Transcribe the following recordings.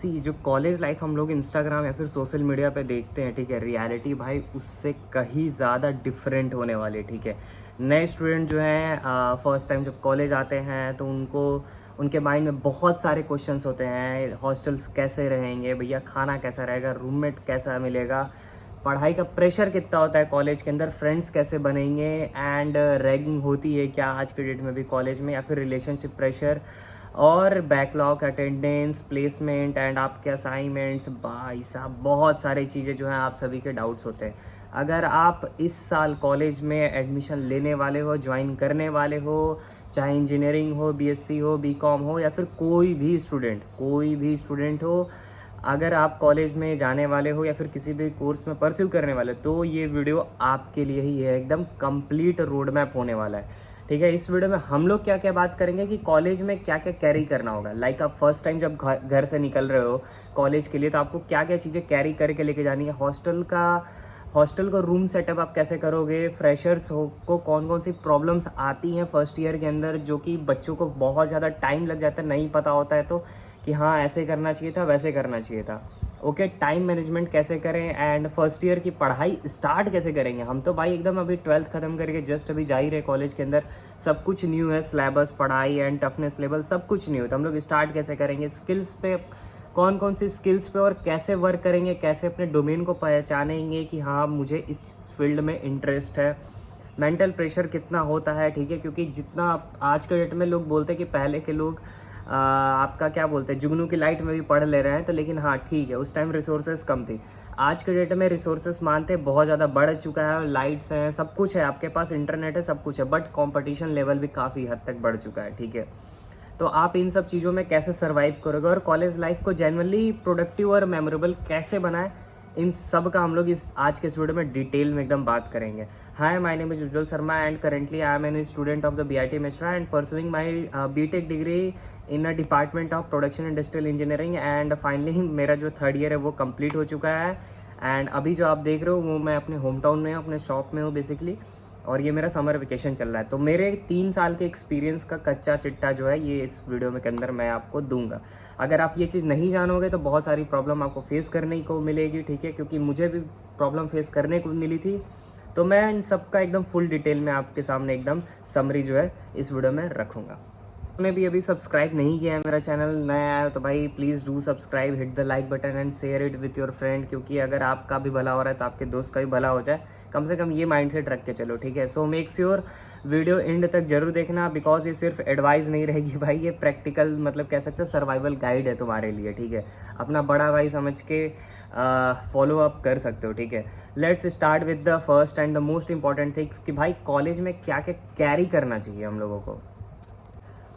सी जो college life हम लोग इंस्टाग्राम या फिर सोशल मीडिया पे देखते हैं, ठीक है, रियलिटी भाई उससे कहीं ज़्यादा डिफरेंट होने वाली है, ठीक है। नए स्टूडेंट जो हैं फर्स्ट टाइम जब कॉलेज आते हैं तो उनके माइंड में बहुत सारे क्वेश्चंस होते हैं। हॉस्टल्स कैसे रहेंगे भैया, खाना कैसा रहेगा, रूममेट कैसा मिलेगा, पढ़ाई का प्रेशर कितना होता है कॉलेज के अंदर, फ्रेंड्स कैसे बनेंगे, एंड रैगिंग होती है क्या आज के डेट में भी कॉलेज में, या फिर रिलेशनशिप प्रेशर और बैकलॉग अटेंडेंस प्लेसमेंट एंड आपके असाइनमेंट्स। भाई साहब बहुत सारी चीज़ें जो हैं आप सभी के डाउट्स होते हैं। अगर आप इस साल कॉलेज में एडमिशन लेने वाले हो, ज्वाइन करने वाले हो, चाहे इंजीनियरिंग हो, बीएससी हो, बीकॉम हो, या फिर कोई भी स्टूडेंट हो, अगर आप कॉलेज में जाने वाले हो या फिर किसी भी कोर्स में परस्यू करने वाले हो, तो ये वीडियो आपके लिए ही है। एकदम कंप्लीट रोड मैप होने वाला है, ठीक है। इस वीडियो में हम लोग क्या क्या बात करेंगे कि कॉलेज में क्या क्या कैरी करना होगा। लाइक आप फर्स्ट टाइम जब घर से निकल रहे हो कॉलेज के लिए, तो आपको क्या क्या चीज़ें कैरी करके लेके जानी है। हॉस्टल का रूम सेटअप आप कैसे करोगे, फ्रेशर्स को कौन कौन सी प्रॉब्लम्स आती हैं फर्स्ट ईयर के अंदर, जो कि बच्चों को बहुत ज़्यादा टाइम लग जाता है, नहीं पता होता है तो कि हाँ ऐसे करना चाहिए था, वैसे करना चाहिए था। ओके, टाइम मैनेजमेंट कैसे करें, एंड फर्स्ट ईयर की पढ़ाई स्टार्ट कैसे करेंगे। हम तो भाई एकदम अभी 12th ख़त्म करके जस्ट अभी जा ही रहे कॉलेज के अंदर, सब कुछ न्यू है, सिलेबस, पढ़ाई एंड टफनेस लेवल सब कुछ न्यू है। तो हम लोग स्टार्ट कैसे करेंगे, स्किल्स पे कौन कौन सी स्किल्स पे और कैसे वर्क करेंगे, कैसे अपने डोमेन को पहचानेंगे कि हाँ मुझे इस फील्ड में इंटरेस्ट है। मेंटल प्रेशर कितना होता है, ठीक है, क्योंकि जितना आज के डेट में लोग बोलते हैं कि पहले के लोग आपका क्या बोलते हैं जुगनू की लाइट में भी पढ़ ले रहे हैं, तो लेकिन हाँ ठीक है, उस टाइम रिसोर्सेज कम थी। आज के डेट में रिसोर्सेज मानते बहुत ज़्यादा बढ़ चुका है, लाइट्स हैं, सब कुछ है, आपके पास इंटरनेट है, सब कुछ है, बट कंपटीशन लेवल भी काफ़ी हद तक बढ़ चुका है, ठीक है। तो आप इन सब चीज़ों में कैसे सर्वाइव करोगे और कॉलेज लाइफ को जेन्युइनली प्रोडक्टिव और मेमोरेबल कैसे बनाए, इन सब का हम लोग इस आज के इस वीडियो में डिटेल में एकदम बात करेंगे। Hi, my name is Ujjwal Sharma and currently I am an student of the BIT Mesra and pursuing my BTech degree in a department of production industrial engineering, and finally मेरा जो थर्ड ईयर है वो complete हो चुका है। एंड अभी जो आप देख रहे हो वो मैं अपने होम टाउन में हूँ, अपने शॉप में हूँ बेसिकली, और ये मेरा समर वेकेशन चल रहा है। तो मेरे 3 साल के एक्सपीरियंस का कच्चा चिट्टा जो है ये इस वीडियो में के अंदर मैं आपको दूंगा। अगर आप ये चीज़ नहीं जानोगे तो बहुत सारी प्रॉब्लम आपको फेस करने को मिलेगी, ठीक है, क्योंकि मुझे भी प्रॉब्लम फेस करने को मिली थी। तो मैं इन सब का एकदम फुल डिटेल में आपके सामने एकदम समरी जो है इस वीडियो में रखूँगा। आपने भी अभी सब्सक्राइब नहीं किया है मेरा चैनल, नया है तो भाई please do subscribe, hit the like button and share it with your friend, क्योंकि अगर आपका भी भला हो रहा है तो आपके दोस्त का भी भला हो जाए, कम से कम ये माइंडसेट रख के चलो, ठीक है। So make sure video and तक जरूर देखना, बिकॉज ये सिर्फ एडवाइस नहीं रहेगी भाई, ये प्रैक्टिकल मतलब कह सकते हो सर्वाइवल गाइड है तुम्हारे लिए, ठीक है। अपना बड़ा भाई समझ के फॉलो अप कर सकते हो, ठीक है। Let's start with the first and the most important things कि भाई कॉलेज में क्या क्या कैरी करना चाहिए हम लोगों को।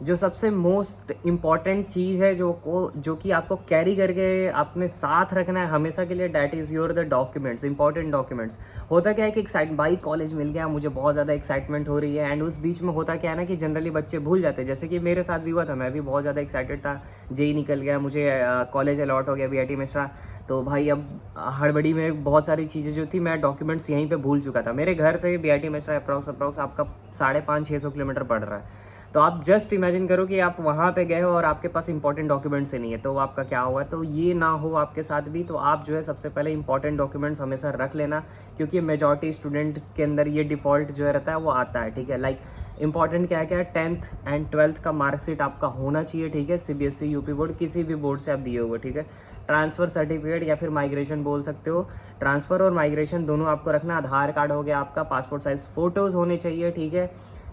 जो सबसे मोस्ट इम्पॉर्टेंट चीज़ है जो कि आपको कैरी करके अपने साथ रखना है हमेशा के लिए, that is your the documents, important documents. होता क्या है कि बाई कॉलेज मिल गया, मुझे बहुत ज़्यादा एक्साइटमेंट हो रही है, एंड उस बीच में होता क्या है ना कि जनरली बच्चे भूल जाते हैं, जैसे कि मेरे साथ भी हुआ था। मैं भी बहुत ज़्यादा एक्साइटेड था, जेई निकल गया, मुझे कॉलेज अलॉट हो गया BIT मिश्रा, तो भाई अब हड़बड़ी में बहुत सारी चीज़ें जो थी मैं डॉक्यूमेंट्स यहीं पे भूल चुका था। मेरे घर से BIT मिश्रा अप्रॉक्स आपका 550-600 किलोमीटर पड़ रहा है। तो आप जस्ट इमेजिन करो कि आप वहाँ पे गए हो और आपके पास इंपॉर्टेंट डॉक्यूमेंट्स ही नहीं है, तो आपका क्या हुआ। तो ये ना हो आपके साथ भी, तो आप जो है सबसे पहले इंपॉर्टेंट डॉक्यूमेंट्स हमेशा रख लेना, क्योंकि मेजॉरिटी स्टूडेंट के अंदर ये डिफ़ॉल्ट जो है रहता है वो आता है, ठीक है। लाइक इंपॉर्टेंट क्या है 10th एंड 12th का मार्कशीट आपका होना चाहिए, ठीक है। CBSE UP बोर्ड किसी भी बोर्ड से आप दिए हुए, ठीक है। ट्रांसफ़र सर्टिफिकेट या फिर माइग्रेशन बोल सकते हो, ट्रांसफ़र और माइग्रेशन दोनों आपको रखना। आधार कार्ड हो गया आपका, पासपोर्ट साइज़ फ़ोटोज़ होने चाहिए, ठीक है।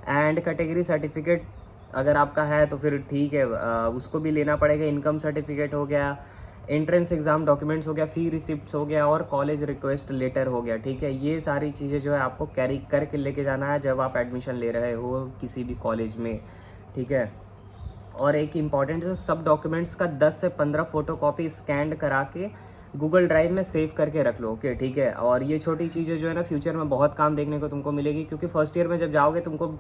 एंड कैटेगरी सर्टिफिकेट अगर आपका है तो फिर ठीक है, उसको भी लेना पड़ेगा। इनकम सर्टिफिकेट हो गया, एंट्रेंस एग्ज़ाम डॉक्यूमेंट्स हो गया, फ़ी रिसिप्ट्स हो गया, और कॉलेज रिक्वेस्ट लेटर हो गया, ठीक है। ये सारी चीज़ें जो है आपको कैरी करके लेके जाना है जब आप एडमिशन ले रहे हो किसी भी कॉलेज में, ठीक है। और एक इम्पॉर्टेंट सब डॉक्यूमेंट्स का 10 से 15 फोटोकॉपी स्कैन करा के गूगल ड्राइव में सेव करके रख लो, ओके, ठीक है। और ये छोटी चीज़ें जो है ना फ्यूचर में बहुत काम देखने को तुमको मिलेगी, क्योंकि फर्स्ट ईयर में जब जाओगे तुमको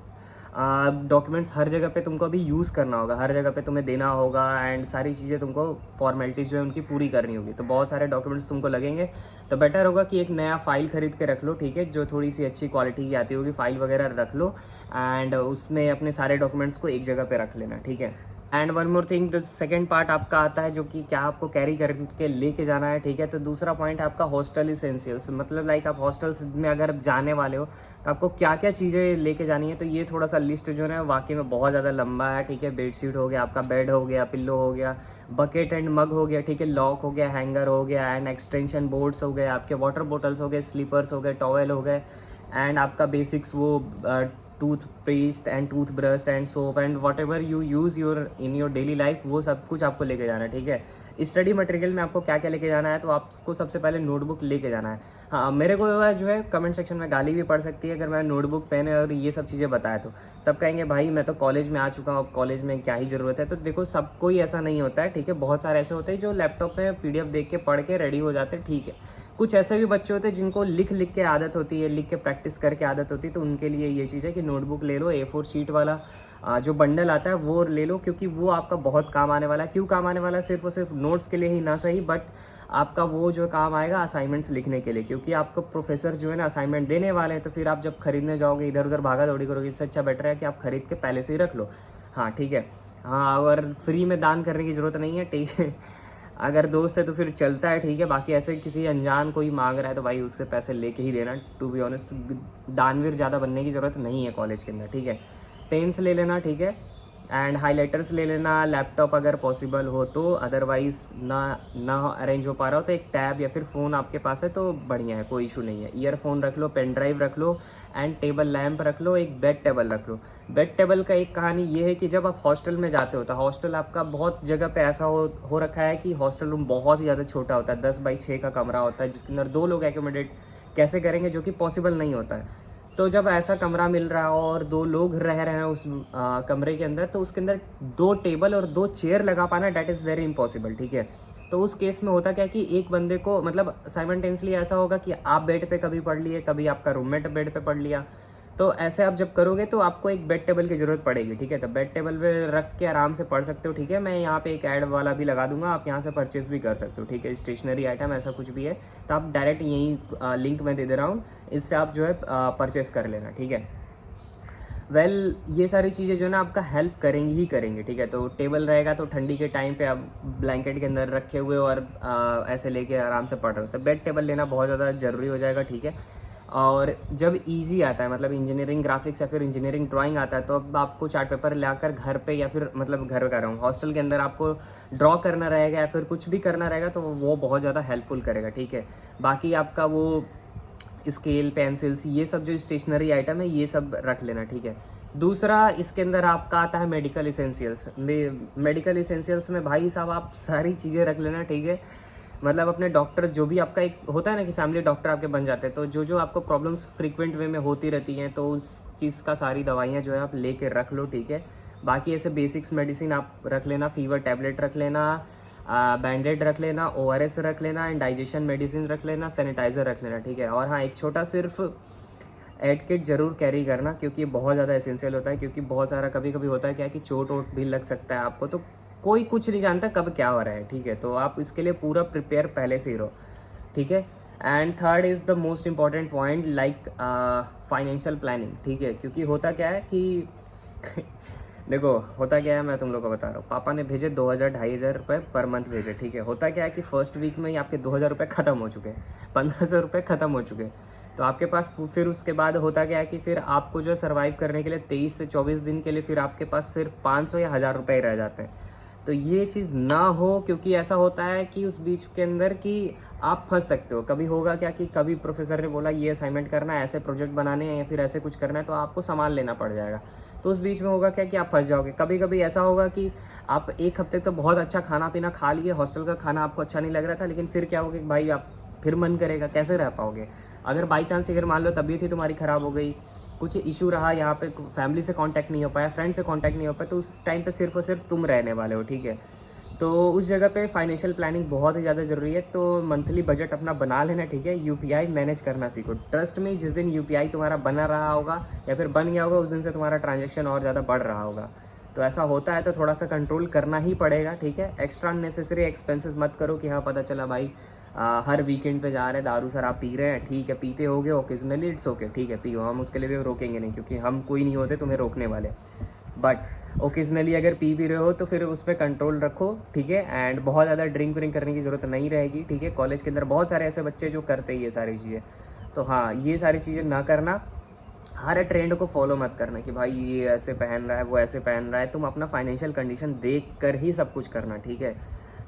डॉक्यूमेंट्स हर जगह पे तुमको अभी यूज़ करना होगा, हर जगह पे तुम्हें देना होगा, एंड सारी चीज़ें तुमको फॉर्मेलिटीज़ जो है उनकी पूरी करनी होगी, तो बहुत सारे डॉक्यूमेंट्स तुमको लगेंगे। तो बेटर होगा कि एक नया फ़ाइल ख़रीद के रख लो, ठीक है, जो थोड़ी सी अच्छी क्वालिटी की आती होगी, फ़ाइल वगैरह रख लो, एंड उसमें अपने सारे डॉक्यूमेंट्स को एक जगह पर रख लेना, ठीक है। एंड वन मोर थिंग, जो सेकंड पार्ट आपका आता है जो कि क्या आपको कैरी करके लेके जाना है, ठीक है। तो दूसरा पॉइंट है आपका हॉस्टल इसेंशियल्स, मतलब लाइक आप हॉस्टल्स में अगर जाने वाले हो तो आपको क्या क्या चीज़ें लेके जानी है। तो ये थोड़ा सा लिस्ट जो है वाकई में बहुत ज़्यादा लंबा है, ठीक है। बेडशीट हो गया, आपका बेड हो गया, पिल्लो हो गया, बकेट एंड मग हो गया, ठीक है, लॉक हो गया, हैंगर हो गया, एंड एक्सटेंशन बोर्ड्स हो गए, आपके वाटर बॉटल्स हो गए, स्लीपर्स हो गए, टॉवेल हो गए, एंड आपका बेसिक्स वो toothpaste and toothbrush and soap and what ever you use your in your daily life, वो सब कुछ आपको लेके जाना है, ठीक है। स्टडी मटेरियल में आपको क्या क्या लेके जाना है, तो आपको सबसे पहले नोटबुक लेके जाना है। हाँ, मेरे को जो है कमेंट सेक्शन में गाली भी पड़ सकती है अगर मैं नोटबुक पेन और ये सब चीज़ें बताया तो। सब कहेंगे भाई मैं तो कॉलेज में आ चुका हूँ, अब कॉलेज में क्या ही ज़रूरत है। तो देखो सब कोई ऐसा नहीं होता है, ठीक है। बहुत सारे ऐसे होते हैं जो लैपटॉप में PDF देख के पढ़ के रेडी हो जाते हैं, ठीक है। कुछ ऐसे भी बच्चे होते हैं जिनको लिख लिख के आदत होती है, लिख के प्रैक्टिस करके आदत होती है, तो उनके लिए ये चीज़ है कि नोटबुक ले लो, A4 शीट वाला जो बंडल आता है वो ले लो, क्योंकि वो आपका बहुत काम आने वाला है। क्यों काम आने वाला है? सिर्फ और सिर्फ नोट्स के लिए ही ना सही, बट आपका वो जो काम आएगा असाइनमेंट्स लिखने के लिए, क्योंकि आपको प्रोफेसर जो है ना असाइनमेंट देने वाले हैं। तो फिर आप जब खरीदने जाओगे इधर उधर भागा दौड़ी करोगे, इससे अच्छा बेटर है कि आप खरीद के पहले से ही रख लो। हाँ ठीक है। हाँ, और फ्री में दान करने की ज़रूरत नहीं है, ठीक है। अगर दोस्त है तो फिर चलता है, ठीक है। बाकी ऐसे किसी अनजान कोई मांग रहा है तो भाई उससे पैसे लेके ही देना। टू बी ऑनेस्ट, दानवीर ज़्यादा बनने की ज़रूरत नहीं है कॉलेज के अंदर, ठीक है। पेन्स ले लेना, ठीक है, एंड हाइलाइटर्स ले लेना, लैपटॉप अगर पॉसिबल हो तो, अदरवाइज़ ना अरेंज हो पा रहा हो तो एक टैब या फिर फ़ोन आपके पास है तो बढ़िया है, कोई इशू नहीं है। ईयरफोन रख लो, पेन ड्राइव रख लो, एंड टेबल लैंप रख लो, एक बेड टेबल रख लो। बेड टेबल का एक कहानी ये है कि जब आप हॉस्टल में जाते हो तो हॉस्टल आपका बहुत जगह पे ऐसा हो रखा है कि हॉस्टल रूम बहुत ही ज़्यादा छोटा होता है, 10x6 का कमरा होता है, जिसके अंदर 2 लोग एकोमोडेट कैसे करेंगे, जो कि पॉसिबल नहीं होता है। तो जब ऐसा कमरा मिल रहा है और 2 लोग रह रहे हैं उस कमरे के अंदर, तो उसके अंदर 2 टेबल और 2 चेयर लगा पाना डैट इज़ वेरी इम्पॉसिबल, ठीक है। तो उस केस में होता क्या है कि एक बंदे को मतलब साइमल्टेनियसली ऐसा होगा कि आप बेड पे कभी पढ़ लिए, कभी आपका रूममेट बेड पे पढ़ लिया। तो ऐसे आप जब करोगे तो आपको एक बेड टेबल की ज़रूरत पड़ेगी, ठीक है। तो बेड टेबल पे रख के आराम से पढ़ सकते हो, ठीक है। मैं यहाँ पे एक ऐड वाला भी लगा दूंगा, आप यहाँ से परचेस भी कर सकते हो, ठीक है। स्टेशनरी आइटम ऐसा कुछ भी है तो आप डायरेक्ट यहीं लिंक में दे दे रहा हूँ, इससे आप जो है परचेस कर लेना, ठीक है। ये सारी चीज़ें जो है ना आपका हेल्प करेंगी ही करेंगी, ठीक है। तो टेबल रहेगा तो ठंडी के टाइम पे आप ब्लैंकेट के अंदर रखे हुए और ऐसे लेके आराम से पढ़ रहे हो, तो बेड टेबल लेना बहुत ज़्यादा ज़रूरी हो जाएगा, ठीक है। और जब इजी आता है, मतलब इंजीनियरिंग ग्राफिक्स या फिर इंजीनियरिंग ड्राइंग आता है, तो अब आपको चार्ट पेपर लाकर घर पे या फिर मतलब घर कर रहा हूँ हॉस्टल के अंदर आपको ड्रॉ करना रहेगा या फिर कुछ भी करना रहेगा, तो वो बहुत ज़्यादा हेल्पफुल करेगा, ठीक है। बाकी आपका वो स्केल, पेंसिल्स, ये सब जो स्टेशनरी आइटम है ये सब रख लेना, ठीक है। दूसरा इसके अंदर आपका आता है मेडिकल इसेंशियल्स। मेडिकल इसेंशियल्स में भाई साहब आप सारी चीज़ें रख लेना, ठीक है। मतलब अपने डॉक्टर जो भी आपका एक होता है ना कि फैमिली डॉक्टर आपके बन जाते हैं, तो जो आपको प्रॉब्लम्स फ्रीक्वेंट वे में होती रहती हैं, तो उस चीज़ का सारी दवाइयाँ जो है आप लेके रख लो, ठीक है। बाकी ऐसे बेसिक्स मेडिसिन आप रख लेना, फीवर टैबलेट रख लेना, बैंडेड रख लेना, ORS रख लेना, एंड डाइजेशन मेडिसिन रख लेना, सैनिटाइज़र रख लेना, ठीक है। और हाँ, एक छोटा सिर्फ एड किट ज़रूर कैरी करना, क्योंकि ये बहुत ज़्यादा एसेंशियल होता है, क्योंकि बहुत सारा कभी कभी होता है क्या कि चोट वोट भी लग सकता है आपको, तो कोई कुछ नहीं जानता कब क्या हो रहा है, ठीक है। तो आप इसके लिए पूरा प्रिपेयर पहले से ही रहो, ठीक है। And third is the most important point, like financial planning, ठीक है। क्योंकि होता क्या है कि देखो होता क्या है, मैं तुम लोग को बता रहा हूँ। पापा ने भेजे 2000-2500 रुपये पर मंथ भेजे, ठीक है। होता क्या है कि फर्स्ट वीक में ही आपके 2000 रुपये ख़त्म हो चुके हैं, 1500 रुपये ख़त्म हो चुके हैं। तो आपके पास फिर उसके बाद होता क्या है कि फिर आपको जो है सर्वाइव करने के लिए 23 से 24 दिन के लिए फिर आपके पास सिर्फ 500 या 1000 रुपये रह जाते हैं। तो ये चीज़ ना हो, क्योंकि ऐसा होता है कि उस बीच के अंदर कि आप फंस सकते हो। कभी होगा क्या कि कभी प्रोफेसर ने बोला ये असाइनमेंट करना है, ऐसे प्रोजेक्ट बनाने हैं या फिर ऐसे कुछ करना है, तो आपको सामान लेना पड़ जाएगा। तो उस बीच में होगा क्या कि आप फंस जाओगे। कभी कभी ऐसा होगा कि आप 1 हफ्ते तो बहुत अच्छा खाना पीना खा लिए, हॉस्टल का खाना आपको अच्छा नहीं लग रहा था, लेकिन फिर क्या होगा कि भाई आप फिर मन करेगा, कैसे रह पाओगे। अगर बाई चांस अगर मान लो तबीयत ही तुम्हारी ख़राब हो गई, कुछ इशू रहा, यहाँ पे फैमिली से कांटेक्ट नहीं हो पाया, फ्रेंड से कांटेक्ट नहीं हो पाया, तो उस टाइम पे सिर्फ और सिर्फ तुम रहने वाले हो, ठीक है। तो उस जगह पे फाइनेंशियल प्लानिंग बहुत ही ज़्यादा ज़रूरी है। तो मंथली बजट अपना बना लेना, ठीक है। UPI मैनेज करना सीखो। ट्रस्ट में जिस दिन UPI तुम्हारा बना रहा होगा या फिर बन गया होगा, उस दिन से तुम्हारा ट्रांजेक्शन और ज़्यादा बढ़ रहा होगा। तो ऐसा होता है तो थोड़ा सा कंट्रोल करना ही पड़ेगा, ठीक है। एक्स्ट्रा अननेसेसरी एक्सपेंसेस मत करो कि हाँ पता चला भाई हर वीकेंड पे जा रहे हैं, दारू शराब पी रहे हैं, ठीक है, पीते होगे ओकेजनली, इट्स ओके, ठीक है, पियो, हम उसके लिए भी रोकेंगे नहीं, क्योंकि हम कोई नहीं होते तुम्हें रोकने वाले। बट ओकेजनली अगर पी भी रहे हो तो फिर उस पर कंट्रोल रखो, ठीक है। एंड बहुत ज़्यादा ड्रिंक व्रिंक करने की ज़रूरत नहीं रहेगी, ठीक है। कॉलेज के अंदर बहुत सारे ऐसे बच्चे जो करते ही ये सारी चीज़ें, तो हाँ, ये सारी चीज़ें ना करना। हर ट्रेंड को फॉलो मत करना कि भाई ये ऐसे पहन रहा है, वो ऐसे पहन रहा है। तुम अपना फाइनेंशियल कंडीशन देख कर ही सब कुछ करना, ठीक है।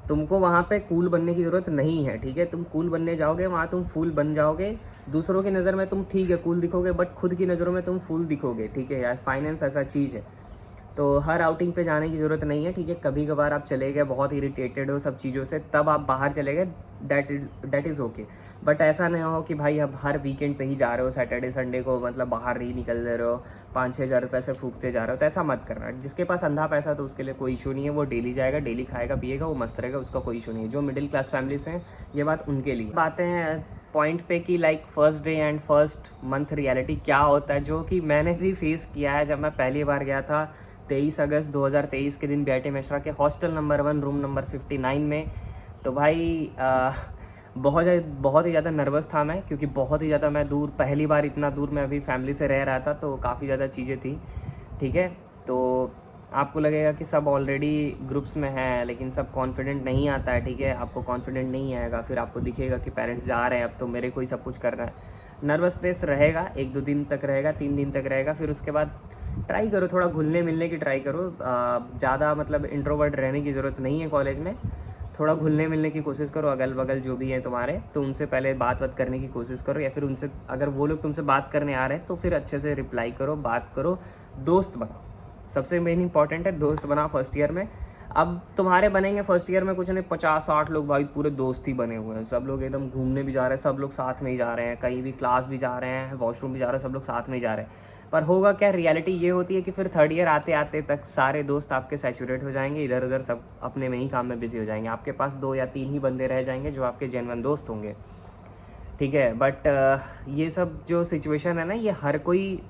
तुमको वहाँ पे कूल बनने की ज़रूरत नहीं है, ठीक है। तुम कूल बनने जाओगे वहाँ तुम फूल बन जाओगे। दूसरों की नज़र में तुम ठीक है कूल दिखोगे, बट खुद की नज़रों में तुम फूल दिखोगे, ठीक है यार। फाइनेंस ऐसा चीज़ है, तो हर आउटिंग पे जाने की ज़रूरत नहीं है, ठीक है। कभी कभार आप चले गए, बहुत इरिटेटेड हो सब चीज़ों से, तब आप बाहर चले गए, डैट इज़ ओके। बट ऐसा नहीं हो कि भाई अब हर वीकेंड पे ही जा रहे हो, सैटरडे संडे को मतलब बाहर नहीं निकल रहे हो, 5-6 हज़ार रुपये से फूकते जा रहे हो, तो ऐसा मत करना। जिसके पास अंधा पैसा तो उसके लिए कोई इशू नहीं है, वो डेली जाएगा, डेली खाएगा पिएगा, वो मस्त रहेगा, उसका कोई इशू नहीं है। जो मिडिल क्लास फैमिली से हैं, ये बात उनके लिए। बातें हैं पॉइंट पे कि like first day and first month reality क्या होता है, जो कि मैंने भी फेस किया है जब मैं पहली बार गया था 23 अगस्त 2023 के दिन BIT मिश्रा के हॉस्टल नंबर 1 रूम नंबर 59 में। तो भाई बहुत ही ज़्यादा नर्वस था मैं, क्योंकि बहुत ही ज़्यादा मैं दूर, पहली बार इतना दूर मैं अभी फैमिली से रह रहा था, तो काफ़ी ज़्यादा चीज़ें थी, ठीक है। तो आपको लगेगा कि सब ऑलरेडी ग्रुप्स में हैं, लेकिन सब कॉन्फिडेंट नहीं आता है, ठीक है। आपको कॉन्फिडेंट नहीं आएगा, फिर आपको दिखेगा कि पेरेंट्स जा रहे हैं, अब तो मेरे को ही सब कुछ करना है। नर्वसनेस रहेगा, 1-2 दिन तक रहेगा, 3 दिन तक रहेगा। फिर उसके बाद ट्राई करो, थोड़ा घुलने मिलने की ट्राई करो। ज़्यादा मतलब इंट्रोवर्ट रहने की ज़रूरत नहीं है कॉलेज में। थोड़ा घुलने मिलने की कोशिश करो, अगल बगल जो भी हैं तुम्हारे, तो उनसे पहले बात करने की कोशिश करो, या फिर उनसे अगर वो लोग तुमसे बात करने आ रहे हैं तो फिर अच्छे से रिप्लाई करो, बात करो, दोस्त बनाओ। सबसे मेन इंपॉर्टेंट है दोस्त बनाओ फर्स्ट ईयर में। अब तुम्हारे बनेंगे फर्स्ट ईयर में कुछ नहीं, 50-60 लोग भाई पूरे दोस्त ही बने हुए हैं। सब लोग एकदम घूमने भी जा रहे हैं, सब लोग साथ में ही जा रहे हैं, कहीं भी क्लास भी जा रहे हैं, वॉशरूम भी जा रहे हैं, सब लोग साथ में ही जा रहे हैं। पर होगा क्या, रियलिटी ये होती है कि फिर थर्ड ईयर आते आते तक सारे दोस्त आपके सैचुरेट हो जाएंगे, इधर उधर सब अपने में ही काम में बिजी हो जाएंगे। आपके पास 2 या 3 ही बंदे रह जाएंगे जो आपके जेन्युइन दोस्त होंगे, ठीक है। बट ये सब जो सिचुएशन है ना, ये हर कोई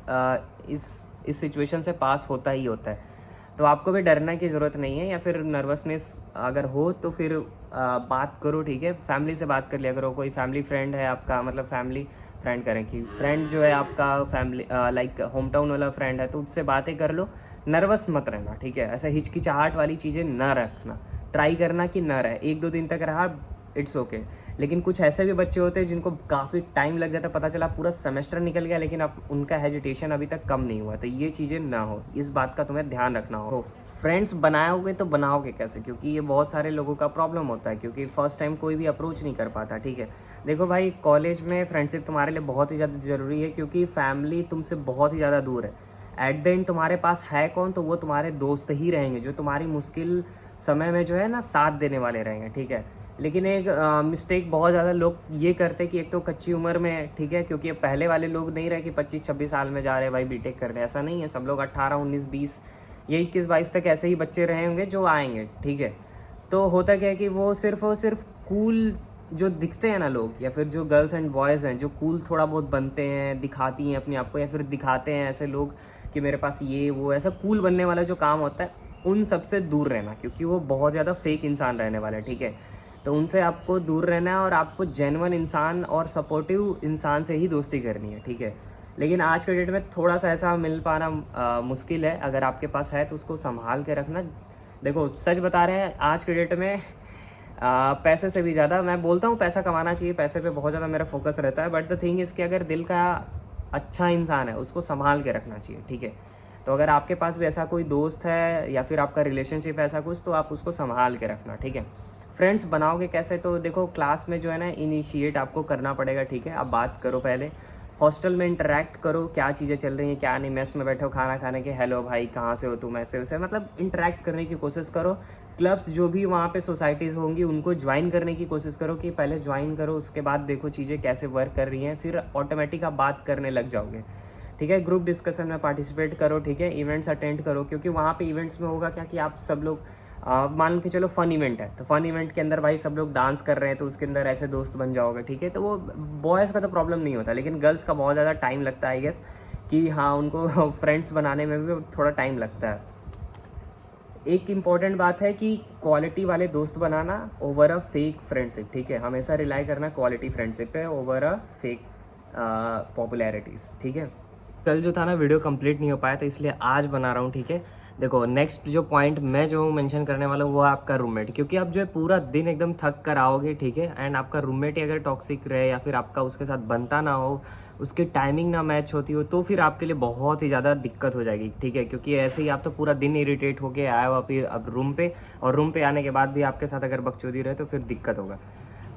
इस सिचुएशन से पास होता ही होता है। तो आपको भी डरने की ज़रूरत नहीं है, या फिर नर्वसनेस अगर हो तो फिर बात करो, ठीक है। फैमिली से बात कर लिया करो, कोई फैमिली फ्रेंड है आपका, मतलब फैमिली फ्रेंड करें कि फ्रेंड जो है आपका फैमिली लाइक होम टाउन वाला फ्रेंड है, तो उससे बातें कर लो। नर्वस मत रहना, ठीक है। ऐसा हिचकिचाहट वाली चीज़ें ना रखना, ट्राई करना कि ना रहे। 1-2 दिन तक रहा, इट्स ओके। लेकिन कुछ ऐसे भी बच्चे होते हैं जिनको काफ़ी टाइम लग जाता है, पता चला पूरा सेमेस्टर निकल गया लेकिन अब उनका हेजिटेशन अभी तक कम नहीं हुआ। तो ये चीज़ें ना हो, इस बात का तुम्हें ध्यान रखना हो। तो फ्रेंड्स बनाओगे तो बनाओगे कैसे, क्योंकि ये बहुत सारे लोगों का प्रॉब्लम होता है, क्योंकि फर्स्ट टाइम कोई भी अप्रोच नहीं कर पाता, ठीक है। देखो भाई, कॉलेज में फ्रेंडशिप तुम्हारे लिए बहुत ही ज़्यादा ज़रूरी है, क्योंकि फैमिली तुमसे बहुत ही ज़्यादा दूर है। एट द एंड तुम्हारे पास है कौन, तो वो तुम्हारे दोस्त ही रहेंगे, जो तुम्हारी मुश्किल समय में जो है ना साथ देने वाले रहेंगे, ठीक है। लेकिन एक मिस्टेक बहुत ज़्यादा लोग ये करते हैं कि एक तो कच्ची उम्र में, ठीक है, क्योंकि पहले वाले लोग नहीं रहे कि 25-26 साल में जा रहे हैं भाई बीटेक करने, ऐसा नहीं है। सब लोग 18, 19, 20, ये 21-22 तक ऐसे ही बच्चे रहे होंगे जो आएंगे, ठीक है। तो होता क्या है कि वो सिर्फ और सिर्फ कूल जो दिखते हैं ना लोग, या फिर जो गर्ल्स एंड बॉयज़ हैं जो कूल थोड़ा बहुत बनते हैं, दिखाती हैं अपने आप को, या फिर दिखाते हैं ऐसे लोग कि मेरे पास ये वो, ऐसा कूल बनने वाला जो काम होता है, उन सबसे दूर रहना, क्योंकि वो बहुत ज़्यादा फेक इंसान रहने वाले हैं, ठीक है। तो उनसे आपको दूर रहना है, और आपको जेन्युइन इंसान और सपोर्टिव इंसान से ही दोस्ती करनी है, ठीक है। लेकिन आज के डेट में थोड़ा सा ऐसा मिल पाना मुश्किल है। अगर आपके पास है तो उसको संभाल के रखना। देखो सच बता रहे हैं, आज के डेट में पैसे से भी ज़्यादा, मैं बोलता हूँ पैसा कमाना चाहिए, पैसे पे बहुत ज़्यादा मेरा फोकस रहता है, बट द थिंग इज़ कि अगर दिल का अच्छा इंसान है उसको संभाल के रखना चाहिए, ठीक है। तो अगर आपके पास भी ऐसा कोई दोस्त है या फिर आपका रिलेशनशिप है ऐसा कुछ, तो आप उसको संभाल के रखना, ठीक है। फ्रेंड्स बनाओगे कैसे, तो देखो क्लास में जो है ना इनिशिएट आपको करना पड़ेगा, ठीक है। आप बात करो पहले, हॉस्टल में इंटरेक्ट करो, क्या चीज़ें चल रही हैं क्या नहीं। मेस में बैठो खाना खाने के, हेलो भाई कहाँ से हो तुम, ऐसे वैसे, मतलब इंटरेक्ट करने की कोशिश करो। क्लब्स जो भी वहाँ पे सोसाइटीज़ होंगी उनको ज्वाइन करने की कोशिश करो, कि पहले ज्वाइन करो, उसके बाद देखो चीज़ें कैसे वर्क कर रही हैं, फिर ऑटोमेटिक आप बात करने लग जाओगे, ठीक है। ग्रुप डिस्कशन में पार्टिसिपेट करो, ठीक है। इवेंट्स अटेंड करो, क्योंकि वहाँ पे इवेंट्स में होगा क्या कि आप सब लोग मान के चलो फन इवेंट है, तो फन इवेंट के अंदर भाई सब लोग डांस कर रहे हैं, तो उसके अंदर ऐसे दोस्त बन जाओगे, ठीक है। तो वो बॉयज़ का तो प्रॉब्लम नहीं होता, लेकिन गर्ल्स का बहुत ज़्यादा टाइम लगता है आई गेस, कि हाँ उनको फ्रेंड्स बनाने में भी थोड़ा टाइम लगता है। एक इम्पॉर्टेंट बात है कि क्वालिटी वाले दोस्त बनाना ओवर अ फेक फ्रेंडशिप, ठीक है। हमेशा रिलाई करना क्वालिटी फ्रेंडशिप पे ओवर अ फेक पॉपुलैरिटीज़, ठीक है। कल जो था ना वीडियो कंप्लीट नहीं हो पाया, तो इसलिए आज बना रहा हूँ, ठीक है। देखो नेक्स्ट जो पॉइंट मैं जो मेंशन करने वाला हूँ वो है आपका रूममेट, क्योंकि आप जो है पूरा दिन एकदम थक कर आओगे, ठीक है, एंड आपका रूममेट ही अगर टॉक्सिक रहे या फिर आपका उसके साथ बनता ना हो, उसकी टाइमिंग ना मैच होती हो, तो फिर आपके लिए बहुत ही ज़्यादा दिक्कत हो जाएगी, ठीक है, क्योंकि ऐसे ही आप तो पूरा दिन इरिटेट होके आए हो फिर अब रूम पे, और रूम पे आने के बाद भी आपके साथ अगर बकचोदी रहे तो फिर दिक्कत होगा।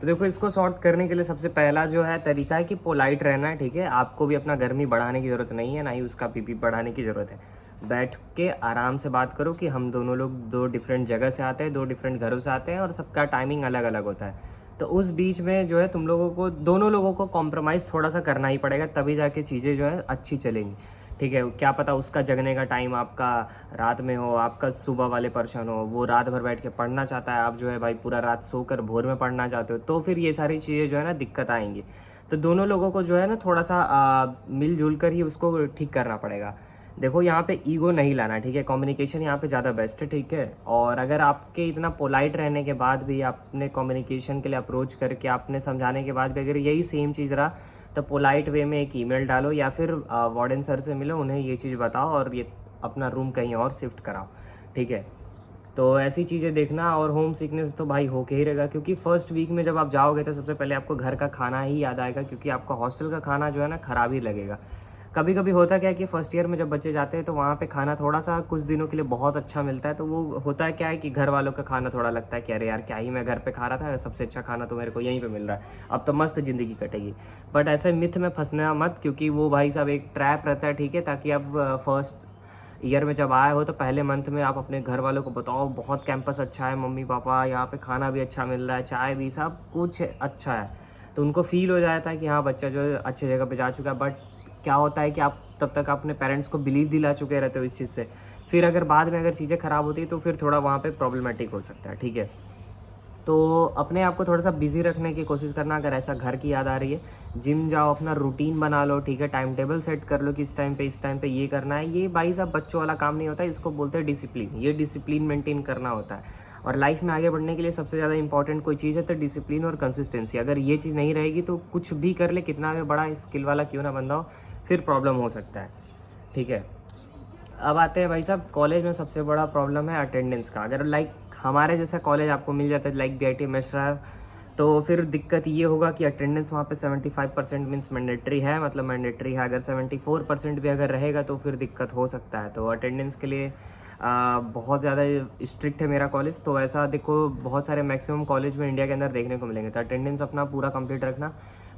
तो देखो इसको सॉर्ट करने के लिए सबसे पहला जो है तरीका है कि पोलाइट रहना है, ठीक है। आपको भी अपना गर्मी बढ़ाने की ज़रूरत नहीं है, ना ही उसका पीपी बढ़ाने की ज़रूरत है। बैठ के आराम से बात करो कि हम दोनों लोग दो डिफरेंट जगह से आते हैं, दो डिफरेंट घरों से आते हैं और सबका टाइमिंग अलग अलग होता है। तो उस बीच में जो है तुम लोगों को, दोनों लोगों को कॉम्प्रोमाइज़ थोड़ा सा करना ही पड़ेगा, तभी जाके चीज़ें जो है अच्छी चलेंगी, ठीक है। क्या पता उसका जगने का टाइम आपका रात में हो, आपका सुबह वाले पर्सन हो, वो रात भर बैठ के पढ़ना चाहता है, आप जो है भाई पूरा रात सोकर भोर में पढ़ना चाहते हो, तो फिर ये सारी चीज़ें जो है ना दिक्कत आएंगी। तो दोनों लोगों को जो है ना थोड़ा सा मिलजुल कर ही उसको ठीक करना पड़ेगा। देखो यहाँ पे ईगो नहीं लाना, ठीक है, कम्युनिकेशन यहाँ पे ज़्यादा बेस्ट है, ठीक है। और अगर आपके इतना पोलाइट रहने के बाद भी आपने कम्युनिकेशन के लिए अप्रोच करके आपने समझाने के बाद भी अगर यही सेम चीज़ रहा, तो पोलाइट वे में एक ईमेल डालो या फिर वार्डन सर से मिलो, उन्हें ये चीज़ बताओ और ये अपना रूम कहीं और शिफ्ट कराओ, ठीक है। तो ऐसी चीज़ें देखना। और होम सिकनेस तो भाई होके ही रहेगा, क्योंकि फर्स्ट वीक में जब आप जाओगे तो सबसे पहले आपको घर का खाना ही याद आएगा, क्योंकि आपका हॉस्टल का खाना जो है ना ख़राब ही लगेगा। कभी कभी होता क्या है कि फर्स्ट ईयर में जब बच्चे जाते हैं तो वहाँ पे खाना थोड़ा सा कुछ दिनों के लिए बहुत अच्छा मिलता है, तो वो होता है क्या है कि घर वालों का खाना थोड़ा लगता है कि अरे यार क्या ही मैं घर पे खा रहा था, सबसे अच्छा खाना तो मेरे को यहीं पे मिल रहा है, अब तो मस्त ज़िंदगी कटेगी। बट ऐसे मिथ में फंसना मत, क्योंकि वो भाई साहब एक ट्रैप रहता है, ठीक है, ताकि आप फर्स्ट ईयर में जब आए हो तो पहले मंथ में आप अपने घर वालों को बताओ बहुत कैंपस अच्छा है, मम्मी पापा यहाँ पे खाना भी अच्छा मिल रहा है, चाय भी सब कुछ अच्छा है, तो उनको फील हो जाता है कि हाँ बच्चा जो है अच्छी जगह पे जा चुका है। बट क्या होता है कि आप तब तक अपने पेरेंट्स को बिलीव दिला चुके रहते हो इस चीज़ से, फिर अगर बाद में अगर चीज़ें ख़राब होती है तो फिर थोड़ा वहाँ पे प्रॉब्लमेटिक हो सकता है, ठीक है। तो अपने आप को थोड़ा सा बिजी रखने की कोशिश करना। अगर ऐसा घर की याद आ रही है, जिम जाओ, अपना रूटीन बना लो, ठीक है, टाइम टेबल सेट कर लो कि इस टाइम पे ये करना है। ये भाई साहब बच्चों वाला काम नहीं होता, इसको बोलते हैं डिसिप्लिन। ये डिसिप्लिन मेंटेन करना होता है, और लाइफ में आगे बढ़ने के लिए सबसे ज़्यादा इंपॉर्टेंट कोई चीज़ है तो डिसिप्लिन और कंसिस्टेंसी। अगर ये चीज़ नहीं रहेगी तो कुछ भी कर ले, कितना भी बड़ा स्किल वाला क्यों ना बंदा हो, फिर प्रॉब्लम हो सकता है, ठीक है। अब आते हैं भाई साहब, कॉलेज में सबसे बड़ा प्रॉब्लम है अटेंडेंस का। अगर लाइक हमारे जैसा कॉलेज आपको मिल जाता है लाइक BIT मेसरा, तो फिर दिक्कत ये होगा कि अटेंडेंस वहाँ पे 75% मीन्स मैंडेटरी है, मतलब मैंडेटरी है। अगर 74% भी अगर रहेगा तो फिर दिक्कत हो सकता है। तो अटेंडेंस के लिए बहुत ज़्यादा स्ट्रिक्ट है मेरा कॉलेज। तो ऐसा देखो बहुत सारे मैक्सिमम कॉलेज में इंडिया के अंदर देखने को मिलेंगे। तो अटेंडेंस अपना पूरा कंप्लीट रखना।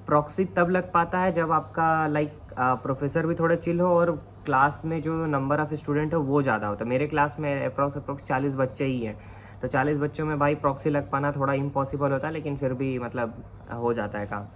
प्रॉक्सी तब लग पाता है जब आपका लाइक प्रोफेसर भी थोड़ा चिल हो और क्लास में जो नंबर ऑफ़ स्टूडेंट है वो ज़्यादा होता है। मेरे क्लास में अप्रॉक्स 40 बच्चे ही हैं, तो 40 बच्चों में भाई प्रॉक्सी लग पाना थोड़ा इम्पॉसिबल होता है, लेकिन फिर भी मतलब हो जाता है काम,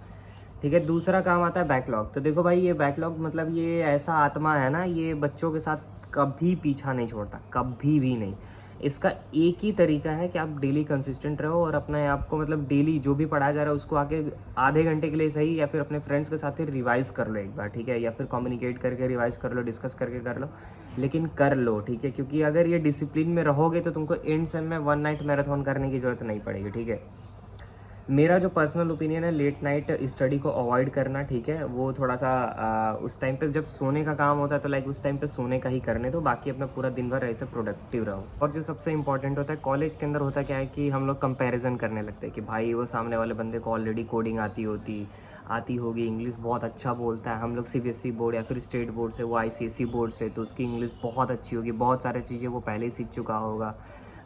ठीक है। दूसरा काम आता है बैकलॉग। तो देखो भाई ये बैकलॉग मतलब ये ऐसा आत्मा है ना, ये बच्चों के साथ कभी पीछा नहीं छोड़ता, कभी भी नहीं। इसका एक ही तरीका है कि आप डेली कंसिस्टेंट रहो और अपने आप को मतलब डेली जो भी पढ़ाया जा रहा है उसको आके आधे घंटे के लिए सही या फिर अपने फ्रेंड्स के साथ ही रिवाइज़ कर लो एक बार, ठीक है, या फिर कम्युनिकेट करके रिवाइज़ कर लो, डिस्कस करके कर लो, लेकिन कर लो, ठीक है। क्योंकि अगर ये डिसिप्लिन में रहोगे तो तुमको एंड सेम में 1 नाइट मैराथन करने की ज़रूरत नहीं पड़ेगी, ठीक है। मेरा जो पर्सनल ओपिनियन है, लेट नाइट स्टडी को अवॉइड करना, ठीक है। वो थोड़ा सा उस टाइम पे जब सोने का काम होता है तो लाइक उस टाइम पे सोने का ही करने दो, बाकी अपना पूरा दिन भर ऐसे प्रोडक्टिव रहो। और जो सबसे इंपॉर्टेंट होता है कॉलेज के अंदर, होता क्या है कि हम लोग कंपैरिजन करने लगते हैं कि भाई वो सामने वाले बंदे को ऑलरेडी कोडिंग आती होगी, इंग्लिश बहुत अच्छा बोलता है, हम लोग CBSE बोर्ड या फिर स्टेट बोर्ड से, वो ICSE बोर्ड से, तो उसकी इंग्लिश बहुत अच्छी होगी, बहुत सारी चीज़ें वो पहले ही सीख चुका होगा,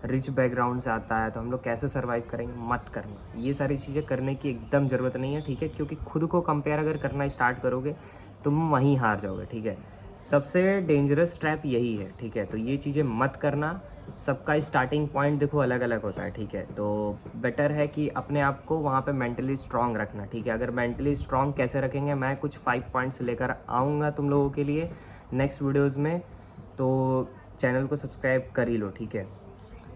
रिच बैकग्राउंड से आता है, तो हम लोग कैसे सर्वाइव करेंगे। मत करना, ये सारी चीज़ें करने की एकदम ज़रूरत नहीं है, ठीक है। क्योंकि खुद को कंपेयर अगर करना स्टार्ट करोगे तुम वहीं हार जाओगे, ठीक है। सबसे डेंजरस ट्रैप यही है, ठीक है। तो ये चीज़ें मत करना। सबका स्टार्टिंग पॉइंट देखो अलग अलग होता है, ठीक है। तो बेटर है कि अपने आप को वहाँ पे मेंटली स्ट्रांग रखना, ठीक है। अगर मेंटली स्ट्रांग कैसे रखेंगे, मैं कुछ 5 पॉइंट्स लेकर आऊँगा तुम लोगों के लिए नेक्स्ट वीडियोज़ में, तो चैनल को सब्सक्राइब कर ही लो, ठीक है।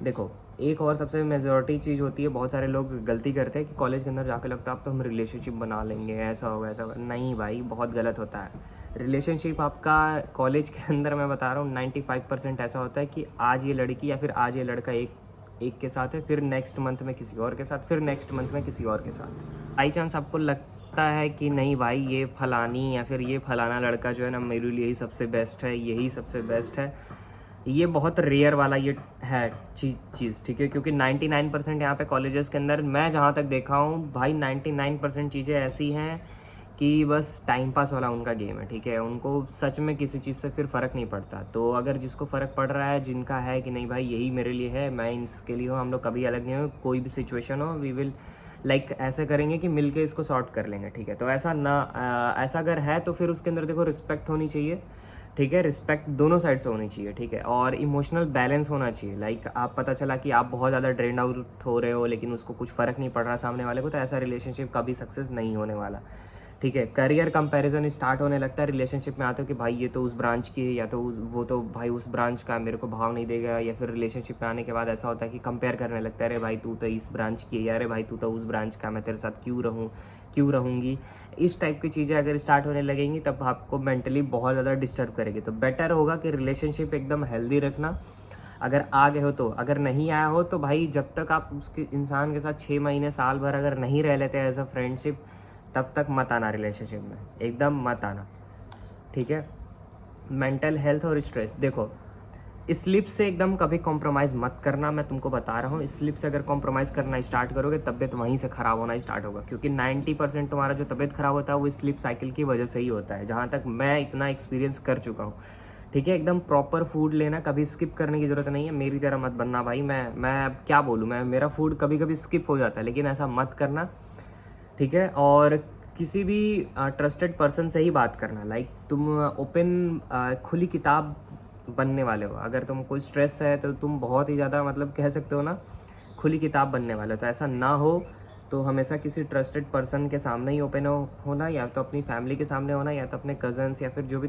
देखो एक और सबसे मेजॉरिटी चीज़ होती है, बहुत सारे लोग गलती करते हैं कि कॉलेज के अंदर जाके लगता है अब तो हम रिलेशनशिप बना लेंगे, ऐसा होगा ऐसा होगा। नहीं भाई, बहुत गलत होता है रिलेशनशिप आपका। कॉलेज के अंदर मैं बता रहा हूँ 95% ऐसा होता है कि आज ये लड़की या फिर आज ये लड़का एक के साथ है, फिर नेक्स्ट मंथ में किसी और के साथ, फिर नेक्स्ट मंथ में किसी और के साथ। बाई चांस आपको लगता है कि नहीं भाई ये फलानी या फिर ये फलाना लड़का जो है ना मेरे लिए ही सबसे बेस्ट है, यही सबसे बेस्ट है, ये बहुत रेयर वाला ये है चीज़, ठीक है, क्योंकि 99% यहाँ पे कॉलेजेस के अंदर मैं जहाँ तक देखा हूँ भाई 99% चीज़ें ऐसी हैं कि बस टाइम पास वाला उनका गेम है, ठीक है, उनको सच में किसी चीज़ से फिर फ़र्क नहीं पड़ता। तो अगर जिसको फ़र्क पड़ रहा है, जिनका है कि नहीं भाई यही मेरे लिए है, मैं इसके लिए हूँ, हम लोग कभी अलग नहीं हो, कोई भी सिचुएशन हो, वी विल लाइक ऐसे करेंगे कि मिलके इसको सॉर्ट कर लेंगे, ठीक है। तो ऐसा ऐसा अगर है तो फिर उसके अंदर देखो रिस्पेक्ट होनी चाहिए, ठीक है, रिस्पेक्ट दोनों साइड से होनी चाहिए, ठीक है, और इमोशनल बैलेंस होना चाहिए। लाइक आप पता चला कि आप बहुत ज़्यादा ड्रेन आउट हो रहे हो लेकिन उसको कुछ फ़र्क नहीं पड़ रहा सामने वाले को, तो ऐसा रिलेशनशिप कभी सक्सेस नहीं होने वाला, ठीक है। करियर कंपैरिजन स्टार्ट होने लगता है रिलेशनशिप में आते हो कि भाई ये तो उस ब्रांच की है, या तो वो तो भाई उस ब्रांच का मेरे को भाव नहीं देगा, या फिर रिलेशनशिप में आने के बाद ऐसा होता है कि कंपेयर करने लगता है, अरे भाई तू तो इस ब्रांच की है, अरे भाई तू तो उस ब्रांच का, मैं तेरे साथ क्यों रहूँगी। इस टाइप की चीज़ें अगर स्टार्ट होने लगेंगी तब आपको मेंटली बहुत ज़्यादा डिस्टर्ब करेगी। तो बेटर होगा कि रिलेशनशिप एकदम हेल्दी रखना। अगर आ गए हो तो, अगर नहीं आया हो तो भाई जब तक आप उसके इंसान के साथ 6 महीने साल भर अगर नहीं रह लेते एज अ फ्रेंडशिप, तब तक मत आना रिलेशनशिप में, एकदम मत आना, ठीक है। मेंटल हेल्थ और स्ट्रेस देखो, स्लीप से एकदम कभी कॉम्प्रोमाइज़ मत करना, मैं तुमको बता रहा हूँ। स्लीप से अगर कॉम्प्रोमाइज़ करना स्टार्ट करोगे तबीयत वहीं से ख़राब होना स्टार्ट होगा, क्योंकि 90% तुम्हारा जो तबीयत ख़राब होता है वो स्लीप साइकिल की वजह से ही होता है, जहाँ तक मैं इतना एक्सपीरियंस कर चुका हूँ, ठीक है। एकदम प्रॉपर फूड लेना, कभी स्किप करने की ज़रूरत नहीं है, मेरी तरह मत बनना भाई। मैं अब क्या बोलूँ, मेरा फूड कभी कभी स्किप हो जाता है, लेकिन ऐसा मत करना, ठीक है। और किसी भी ट्रस्टेड पर्सन से ही बात करना, लाइक तुम ओपन खुली किताब बनने वाले हो। अगर तुम कोई स्ट्रेस है तो तुम बहुत ही ज़्यादा मतलब कह सकते हो ना खुली किताब बनने वाले हो, तो ऐसा ना हो। तो हमेशा किसी ट्रस्टेड पर्सन के सामने ही ओपन होना, या तो अपनी फैमिली के सामने होना, या तो अपने कज़न्स, या फिर जो भी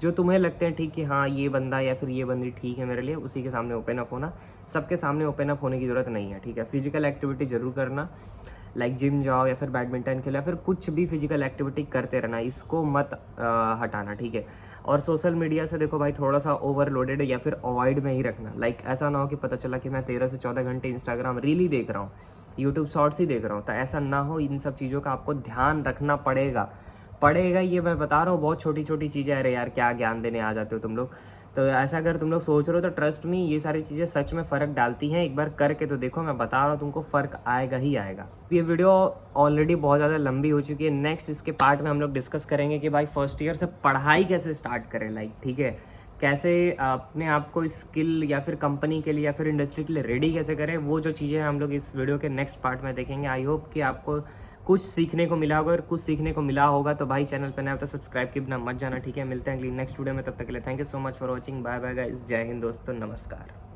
जो तुम्हें लगते हैं ठीक कि हाँ ये बंदा या फिर ये बंदी ठीक है मेरे लिए, उसी के सामने ओपन अप होना। सबके सामने ओपन अप होने की ज़रूरत नहीं है, ठीक है। फिजिकल एक्टिविटी ज़रूर करना, लाइक जिम जाओ या फिर बैडमिंटन खेलो या फिर कुछ भी फिजिकल एक्टिविटी करते रहना, इसको मत हटाना, ठीक है। और सोशल मीडिया से देखो भाई थोड़ा सा ओवरलोडेड या फिर अवॉइड में ही रखना। लाइक ऐसा ना हो कि पता चला कि मैं 13 से 14 घंटे इंस्टाग्राम रील ही देख रहा हूँ, यूट्यूब शॉर्ट्स ही देख रहा हूँ, तो ऐसा ना हो। इन सब चीज़ों का आपको ध्यान रखना पड़ेगा, ये मैं बता रहा हूँ। बहुत छोटी छोटी चीज़ें, अरे यार क्या ज्ञान देने आ जाते हो तुम लोग। तो ऐसा अगर तुम लोग सोच रहे हो तो ट्रस्ट मी, ये सारी चीज़ें सच में फ़र्क डालती हैं। एक बार करके तो देखो, मैं बता रहा हूँ तुमको फ़र्क आएगा ही आएगा। ये वीडियो ऑलरेडी बहुत ज़्यादा लंबी हो चुकी है। नेक्स्ट इसके पार्ट में हम लोग डिस्कस करेंगे कि भाई फर्स्ट ईयर से पढ़ाई कैसे स्टार्ट करें, लाइक ठीक है, कैसे अपने आप को स्किल या फिर कंपनी के लिए या फिर इंडस्ट्री के लिए रेडी कैसे करें। वो जो चीज़ें हम लोग इस वीडियो के नेक्स्ट पार्ट में देखेंगे। आई होप कि आपको कुछ सीखने को मिला होगा। अगर कुछ सीखने को मिला होगा तो भाई चैनल पर नया तो सब्सक्राइब किए बिना मत जाना, ठीक है। मिलते हैं अगली नेक्स्ट वीडियो में, तब तक के लिए thank you so much for watching. Bye bye guys, जय हिंद दोस्तों, नमस्कार।